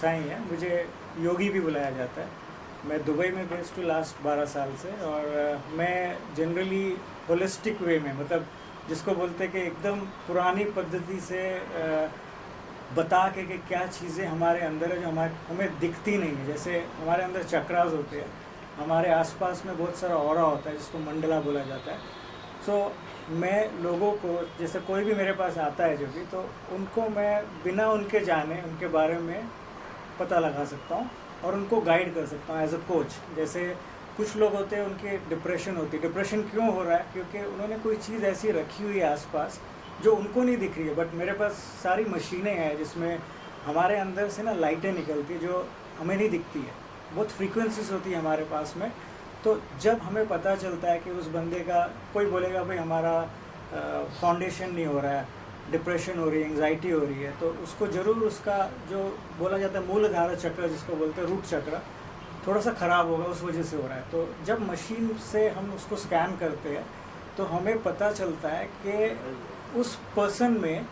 परछाई है। मुझे योगी भी बुलाया जाता है। मैं दुबई में बेस्ड हूँ लास्ट 12 साल से, और मैं जनरली होलिस्टिक वे में, मतलब जिसको बोलते हैं कि एकदम पुरानी पद्धति से बता के कि क्या चीज़ें हमारे अंदर है जो हमें दिखती नहीं है। जैसे हमारे अंदर चक्रास होते हैं, हमारे आसपास में बहुत सारा ऑरा होता है जिसको मंडला बोला जाता है। सो मैं लोगों को, जैसे कोई भी मेरे पास आता है जो भी, तो उनको मैं बिना उनके जाने उनके बारे में पता लगा सकता हूँ और उनको गाइड कर सकता हूँ एज अ कोच। जैसे कुछ लोग होते हैं, उनकी डिप्रेशन होती है। डिप्रेशन क्यों हो रहा है? क्योंकि उन्होंने कोई चीज़ ऐसी रखी हुई है आसपास जो उनको नहीं दिख रही है। बट मेरे पास सारी मशीनें हैं जिसमें हमारे अंदर से ना लाइटें निकलती है जो हमें नहीं दिखती है। बहुत फ्रीक्वेंसीज होती है हमारे पास में। तो जब हमें पता चलता है कि उस बंदे का, कोई बोलेगा भाई हमारा फाउंडेशन नहीं हो रहा है, डिप्रेशन हो रही है, एंग्जाइटी हो रही है, तो उसको ज़रूर उसका जो बोला जाता है मूलाधार चक्र, जिसको बोलते हैं रूट चक्र, थोड़ा सा ख़राब होगा, उस वजह से हो रहा है। तो जब मशीन से हम उसको स्कैन करते हैं तो हमें पता चलता है कि उस पर्सन में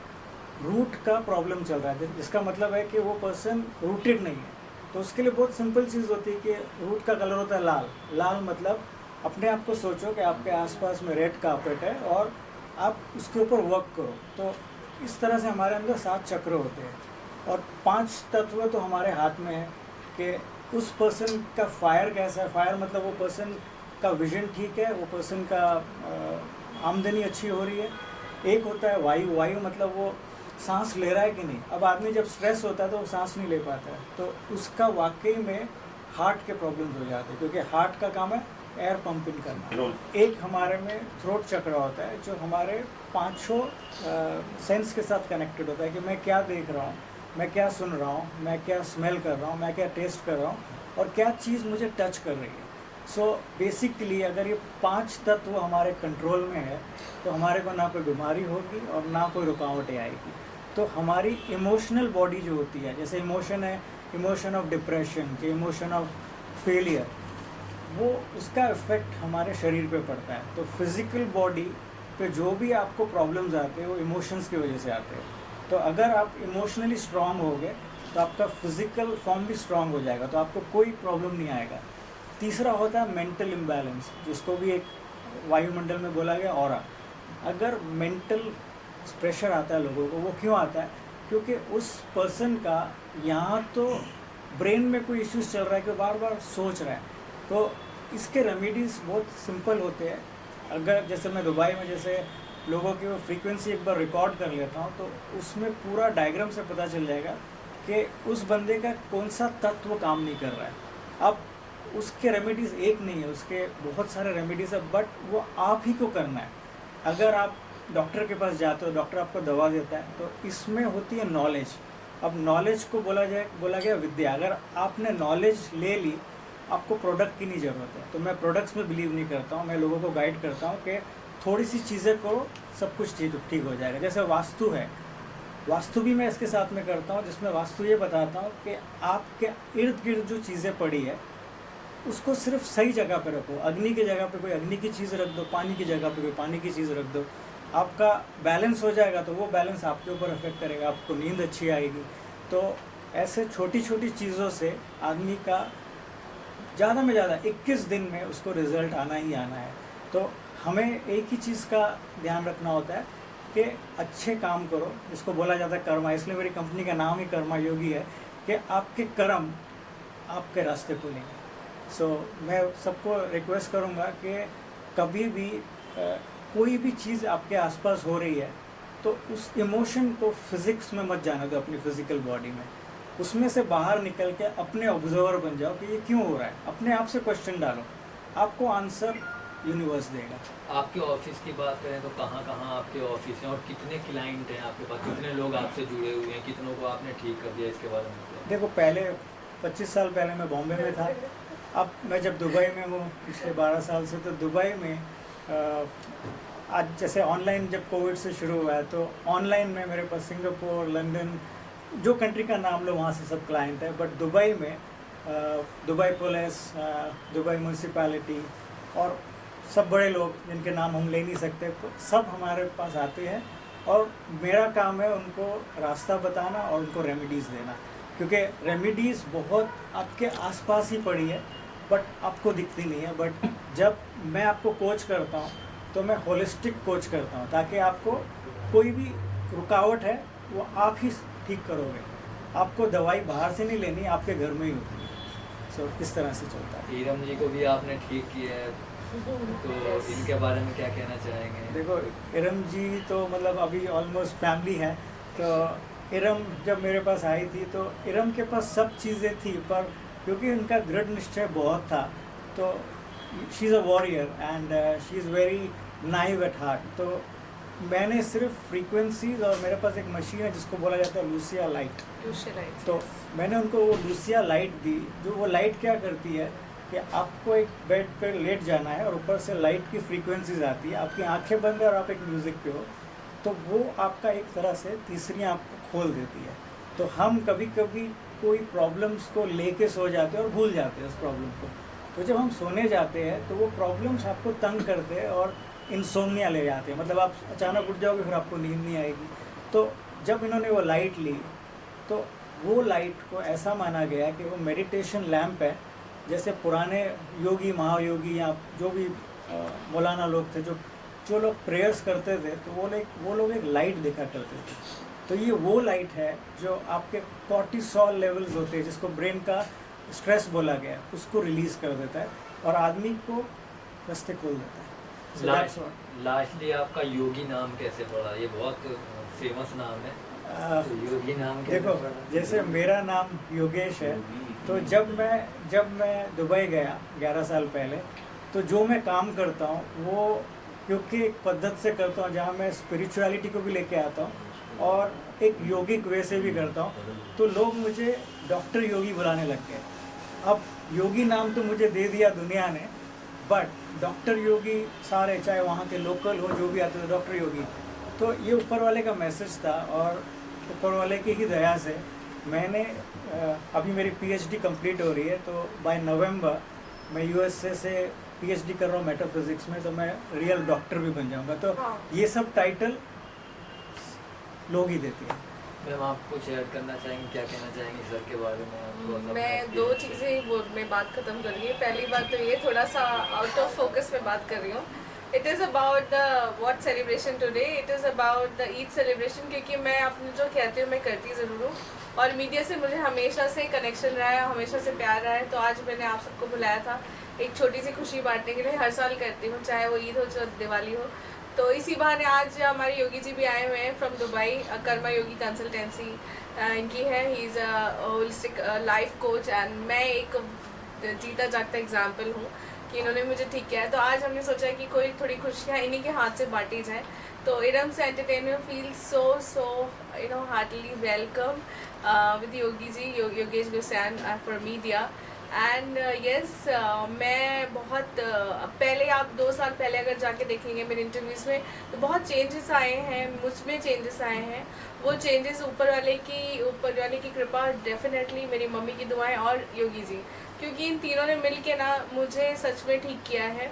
रूट का प्रॉब्लम चल रहा है, जिसका मतलब है कि वो पर्सन रूटेड नहीं है। तो उसके लिए बहुत सिंपल चीज़ होती है कि रूट का कलर होता है लाल। लाल मतलब अपने आप को सोचो कि आपके आसपास में रेड कारपेट है और आप उसके ऊपर वर्क करो। तो इस तरह से हमारे अंदर 7 चक्र होते हैं और 5 तत्व तो हमारे हाथ में है कि उस पर्सन का फायर कैसा है। फायर मतलब वो पर्सन का विजन ठीक है, वो पर्सन का आमदनी अच्छी हो रही है। एक होता है वायु। वायु मतलब वो सांस ले रहा है कि नहीं। अब आदमी जब स्ट्रेस होता है तो वो सांस नहीं ले पाता है, तो उसका वाकई में हार्ट के प्रॉब्लम्स हो जाते हैं, क्योंकि हार्ट का काम है एयर पंपिंग करना। एक हमारे में थ्रोट चक्र होता है जो हमारे 5 सेंस के साथ कनेक्टेड होता है कि मैं क्या देख रहा हूँ, मैं क्या सुन रहा हूँ, मैं क्या स्मेल कर रहा हूँ, मैं क्या टेस्ट कर रहा हूँ और क्या चीज़ मुझे टच कर रही है। सो बेसिकली अगर ये 5 तत्व हमारे कंट्रोल में है तो हमारे को ना कोई बीमारी होगी और ना कोई रुकावटें आएगी। तो हमारी इमोशनल बॉडी जो होती है, जैसे इमोशन है, इमोशन ऑफ डिप्रेशन, कि इमोशन ऑफ फेलियर, वो उसका इफ़ेक्ट हमारे शरीर पे पड़ता है। तो फिज़िकल बॉडी पे जो भी आपको प्रॉब्लम्स आते हैं वो इमोशंस की वजह से आते हैं। तो अगर आप इमोशनली स्ट्रांग होगे तो आपका फिज़िकल फॉर्म भी स्ट्रांग हो जाएगा, तो आपको कोई प्रॉब्लम नहीं आएगा। तीसरा होता है मेंटल इम्बैलेंस, जिसको भी एक वायुमंडल में बोला गया ऑरा। अगर मेंटल प्रेशर आता है लोगों को, वो क्यों आता है? क्योंकि उस पर्सन का यहाँ तो ब्रेन में कोई इश्यूज चल रहा है कि बार बार सोच रहा है। तो इसके रेमेडीज़ बहुत सिंपल होते हैं। अगर जैसे मैं दुबई में जैसे लोगों की वो फ्रीक्वेंसी एक बार रिकॉर्ड कर लेता हूँ तो उसमें पूरा डायग्राम से पता चल जाएगा कि उस बंदे का कौन सा तत्व काम नहीं कर रहा है। अब उसके रेमेडीज़ एक नहीं है, उसके बहुत सारे रेमेडीज़ है, बट वो आप ही को करना है। अगर आप डॉक्टर के पास जाते हो, डॉक्टर आपको दवा देता है, तो इसमें होती है नॉलेज। अब नॉलेज को बोला गया विद्या। अगर आपने नॉलेज ले ली, आपको प्रोडक्ट की नहीं ज़रूरत है। तो मैं प्रोडक्ट्स में बिलीव नहीं करता हूँ। मैं लोगों को गाइड करता हूँ कि थोड़ी सी चीज़ें करो, सब कुछ ठीक हो जाएगा। जैसे वास्तु है, वास्तु भी मैं इसके साथ में करता हूँ, जिसमें वास्तु ये बताता हूँ कि आपके इर्द गिर्द जो चीज़ें पड़ी है उसको सिर्फ सही जगह पे रखो। अग्नि की जगह पे कोई अग्नि की चीज़ रख दो, पानी की जगह पे कोई पानी की चीज़ रख दो, आपका बैलेंस हो जाएगा। तो वो बैलेंस आपके ऊपर अफेक्ट करेगा, आपको नींद अच्छी आएगी। तो ऐसे छोटी छोटी चीज़ों से आदमी का ज़्यादा में ज़्यादा 21 दिन में उसको रिज़ल्ट आना ही आना है। तो हमें एक ही चीज़ का ध्यान रखना होता है कि अच्छे काम करो, जिसको बोला जाता है कर्मा। इसलिए मेरी कंपनी का नाम ही कर्मा योगी है कि आपके कर्म आपके रास्ते खोलेंगे। सो मैं सबको रिक्वेस्ट करूँगा कि कभी भी कोई भी चीज़ आपके आसपास हो रही है तो उस इमोशन को फिज़िक्स में मत जाने दो, अपनी फिज़िकल बॉडी में। उसमें से बाहर निकल के अपने ऑब्जर्वर बन जाओ कि ये क्यों हो रहा है। अपने आप से क्वेश्चन डालो, आपको आंसर यूनिवर्स देगा। आपके ऑफिस की बात करें तो कहाँ कहाँ आपके ऑफिस हैं और कितने क्लाइंट हैं आपके पास, कितने लोग आपसे जुड़े हुए हैं, कितनों को आपने ठीक कर दिया, इसके बारे में? देखो, पहले 25 साल पहले मैं बॉम्बे में था। अब मैं जब दुबई में हूँ पिछले 12 साल से, तो दुबई में आज जैसे ऑनलाइन जब कोविड से शुरू हुआ है तो ऑनलाइन में मेरे पास सिंगापुर, लंदन, जो कंट्री का नाम लो वहाँ से सब क्लाइंट है। बट दुबई में दुबई पुलिस, दुबई म्यूनसिपैलिटी और सब बड़े लोग जिनके नाम हम ले नहीं सकते, सब हमारे पास आते हैं और मेरा काम है उनको रास्ता बताना और उनको रेमेडीज़ देना। क्योंकि रेमेडीज़ बहुत आपके आसपास ही पड़ी है बट आपको दिखती नहीं है। बट जब मैं आपको कोच करता हूँ तो मैं होलिस्टिक कोच करता हूँ ताकि आपको कोई भी रुकावट है वो आप ही ठीक करोगे। आपको दवाई बाहर से नहीं लेनी, आपके घर में ही होती है। सो इस तरह से चलता है। हीरम जी को भी आपने ठीक किया है, तो इनके बारे में क्या कहना चाहेंगे? देखो इरम जी तो मतलब अभी ऑलमोस्ट फैमिली है। तो इरम जब मेरे पास आई थी तो इरम के पास सब चीज़ें थी, पर क्योंकि उनका दृढ़ निश्चय बहुत था तो she is a warrior and she is very naive at heart. तो मैंने सिर्फ फ्रीक्वेंसीज और मेरे पास एक मशीन है जिसको बोला जाता है लूसिया लाइट। तो मैंने उनको वो लूसिया लाइट दी, जो वो लाइट क्या करती है कि आपको एक बेड पे लेट जाना है और ऊपर से लाइट की फ्रीक्वेंसीज आती है, आपकी आंखें बंद है और आप एक म्यूज़िक पे हो, तो वो आपका एक तरह से तीसरी आँख को खोल देती है। तो हम कभी कभी कोई प्रॉब्लम्स को लेके सो जाते हैं और भूल जाते हैं उस प्रॉब्लम को। तो जब हम सोने जाते हैं तो वो प्रॉब्लम्स आपको तंग करते हैं और इंसोम्निया ले जाते हैं, मतलब आप अचानक उठ जाओगे फिर आपको नींद नहीं आएगी। तो जब इन्होंने वो लाइट ली तो वो लाइट को ऐसा माना गया कि वो मेडिटेशन लैम्प है। जैसे पुराने योगी महायोगी या जो भी मौलाना लोग थे जो लोग प्रेयर्स करते थे तो वो लोग एक लाइट देखा करते थे। तो ये वो लाइट है जो आपके कॉर्टिसोल लेवल्स होते हैं, जिसको ब्रेन का स्ट्रेस बोला गया, उसको रिलीज़ कर देता है और आदमी को रास्ते खोल देता है। So that's what. लास्टली आपका योगी नाम कैसे पड़ा? ये बहुत फेमस नाम है। तो योगी नाम कैसे देखो पड़ा? जैसे मेरा नाम योगेश है, तो जब मैं दुबई गया 11 साल पहले, तो जो मैं काम करता हूँ वो क्योंकि एक पद्धत से करता हूँ जहाँ मैं स्पिरिचुअलिटी को भी लेके आता हूँ और एक योगिक वे से भी करता हूँ, तो लोग मुझे डॉक्टर योगी बुलाने लग गए। अब योगी नाम तो मुझे दे दिया दुनिया ने, बट डॉक्टर योगी सारे, चाहे वहाँ के लोकल हो जो भी आते थे, डॉक्टर योगी। तो ये ऊपर वाले का मैसेज था और ऊपर वाले की ही दया से मैंने अभी मेरी पीएचडी कंप्लीट हो रही है, तो बाय नवंबर मैं यूएसए से पीएचडी कर रहा हूँ मेटाफिजिक्स में, तो मैं रियल डॉक्टर भी बन जाऊँगा। तो ये सब टाइटल लोग ही देते हैं। मैम आप कुछ ऐड करना चाहेंगे, क्या कहना चाहेंगे सर के बारे में? मैं दो चीज़ें में बात ख़त्म कर रही है। पहली बात तो ये थोड़ा सा आउट ऑफ फोकस में बात कर रही हूँ। It is about the what celebration today, it is about the Eid celebration, क्योंकि मैं अपने जो कहती हूँ मैं करती ज़रूर हूँ और मीडिया से मुझे हमेशा से कनेक्शन रहा है, हमेशा से प्यार रहा है। तो आज मैंने आप सबको बुलाया था एक छोटी सी खुशी बांटने के लिए। हर साल करती हूँ, चाहे वो ईद हो चाहे दिवाली हो। तो इसी बहाने आज हमारे योगी जी भी आए हुए हैं from Dubai. Karma Yogi consultancy इनकी है। He is a holistic life coach and मैं एक जीता जागता एग्जाम्पल हूँ कि इन्होंने मुझे ठीक किया है। तो आज हमने सोचा कि कोई थोड़ी खुशियाँ इन्हीं के हाथ से बांटी जाए। तो इरम से entertainment feel so heartly welcome with Yogi ji, Yogesh Gusain for media. And yes, मैं बहुत पहले, आप 2 साल पहले अगर जाके देखेंगे मेरे इंटरव्यूज़ में, तो बहुत चेंजेस आए हैं, मुझ में चेंजेस आए हैं। वो चेंजेस ऊपर वाले की कृपा, डेफिनेटली मेरी मम्मी की दुआएं और योगी जी, क्योंकि इन तीनों ने मिल के ना मुझे सच में ठीक किया है।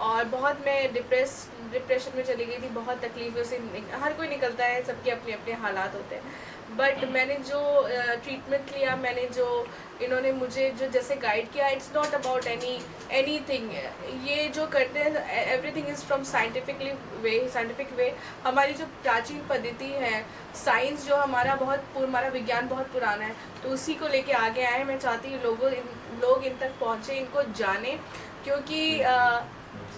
और बहुत मैं डिप्रेशन में चली गई थी, बहुत तकलीफ़ों से हर कोई निकलता है, सबके अपने अपने हालात होते हैं। बट मैंने जो ट्रीटमेंट लिया, मैंने जो इन्होंने मुझे जो जैसे गाइड किया, इट्स नॉट अबाउट एनीथिंग। ये जो करते हैं everything is from scientific way. हमारी जो प्राचीन पद्धति है, साइंस जो हमारा विज्ञान बहुत पुराना है, तो उसी को लेके आगे आए। मैं चाहती हूँ लोग इन तक पहुँचे, इनको जाने, क्योंकि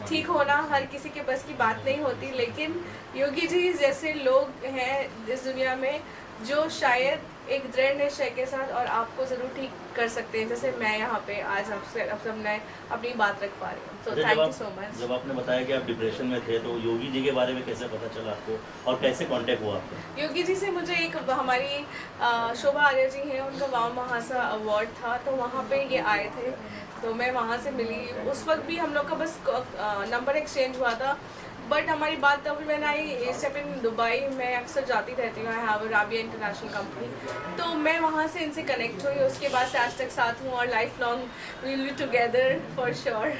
ठीक होना हर किसी के बस की बात नहीं होती। लेकिन योगी जी जैसे लोग हैं इस दुनिया में जो शायद एक दृढ़ निश्चय के साथ और आपको ज़रूर ठीक कर सकते हैं, जैसे मैं यहाँ पे आज आपसे मैं अपनी बात रख पा रही हूँ। So thank you so much. जब आपने बताया कि आप डिप्रेशन में थे, तो योगी जी के बारे में कैसे पता चला आपको और कैसे कांटेक्ट हुआ आपको? योगी जी से मुझे एक हमारी शोभा आर्य जी हैं, उनका वाम महासा अवार्ड था, तो वहाँ पे ये आए थे, तो मैं वहाँ से मिली। उस वक्त भी हम लोग का बस नंबर एक्सचेंज हुआ था, बट हमारी बात तब मैंने आई स्टेप इन दुबई। मैं अक्सर जाती रहती हूँ, I have Rabia international company, तो मैं वहाँ से इनसे कनेक्ट हुई। उसके बाद से आज तक साथ हूँ और life long will be together for sure.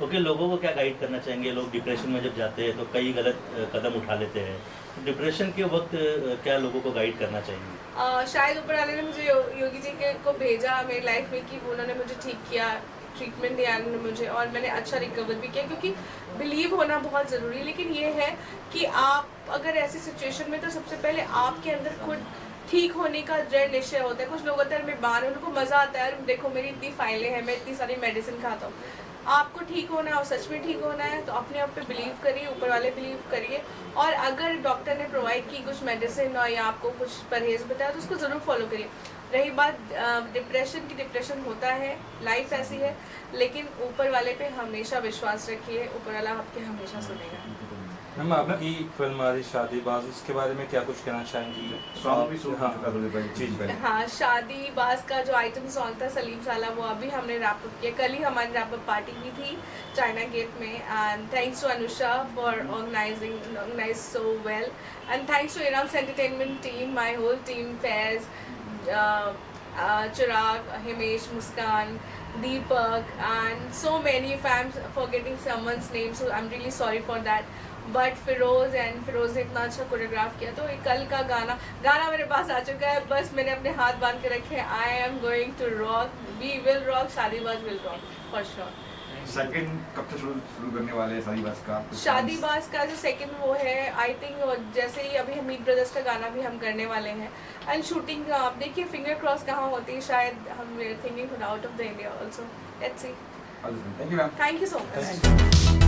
Okay, लोगों को क्या गाइड करना चाहेंगे? लोग डिप्रेशन में जब जाते हैं तो कई गलत कदम उठा लेते हैं, तो डिप्रेशन के वक्त क्या लोगों को गाइड करना चाहिए? शायद ऊपर वाले ने मुझे योगी जी के को भेजा मेरी लाइफ में कि उन्होंने मुझे ठीक किया, ट्रीटमेंट दिया उन्होंने मुझे, और मैंने अच्छा रिकवर भी किया, क्योंकि बिलीव होना बहुत ज़रूरी है। लेकिन ये है कि आप अगर ऐसी सिचुएशन में, तो सबसे पहले आपके अंदर खुद ठीक होने का दृढ़ निश्चय होता है। कुछ लोग होते हैं मैं बाहर, उनको मज़ा आता है, देखो मेरी इतनी फाइलें हैं, मैं इतनी सारी मेडिसिन खाता हूँ। आपको ठीक होना है और सच में ठीक होना है तो अपने आप पे बिलीव करिए, ऊपर वाले बिलीव करिए। और अगर डॉक्टर ने प्रोवाइड की कुछ मेडिसिन और या आपको कुछ परहेज बताया तो उसको ज़रूर फॉलो करिए। रही बात डिप्रेशन की, डिप्रेशन होता है, लाइफ ऐसी है, लेकिन ऊपर वाले पे हमेशा विश्वास रखिए, ऊपर वाला आपके हमेशा सुनेगा। मैम आपकी फिल्म आ रही शादीबाज, उसके बारे में क्या कुछ कहना चाहेंगी? सॉन्ग भी हाँ, जी पहले हाँ, शादी बाज का जो आइटम सॉन्ग था सलीम साला, वो अभी हमने रैप अप किया। कल ही हमारी रैप अप पार्टी भी थी चाइना गेट में, and thanks to Anusha for organize so well, and thanks to Iram's entertainment team, my whole team, Faiz, Chirag, Himesh, Muskan, Deepak, and so many, if I'm forgetting someone's name, so I'm really sorry for that. But Firoz ने इतना अच्छा choreograph किया, तो ये कल का गाना मेरे पास आ चुका है। बस मैंने अपने हाथ बांध के रखे हैं, I am going to rock, we will rock, Shaadibaaz will rock for sure. Second कब से शुरू करने वाले हैं शादीबाज का? शादीबाज का जो सेकंड वो है, आई थिंक जैसे ही अभी हमीद ब्रदर्स का गाना भी हम करने वाले हैं, एंड शूटिंग आप देखिए, फिंगर क्रॉस कहाँ होती है, शायद हम thinking out of the India also, let's see. Thank you ma'am. Thank you so much.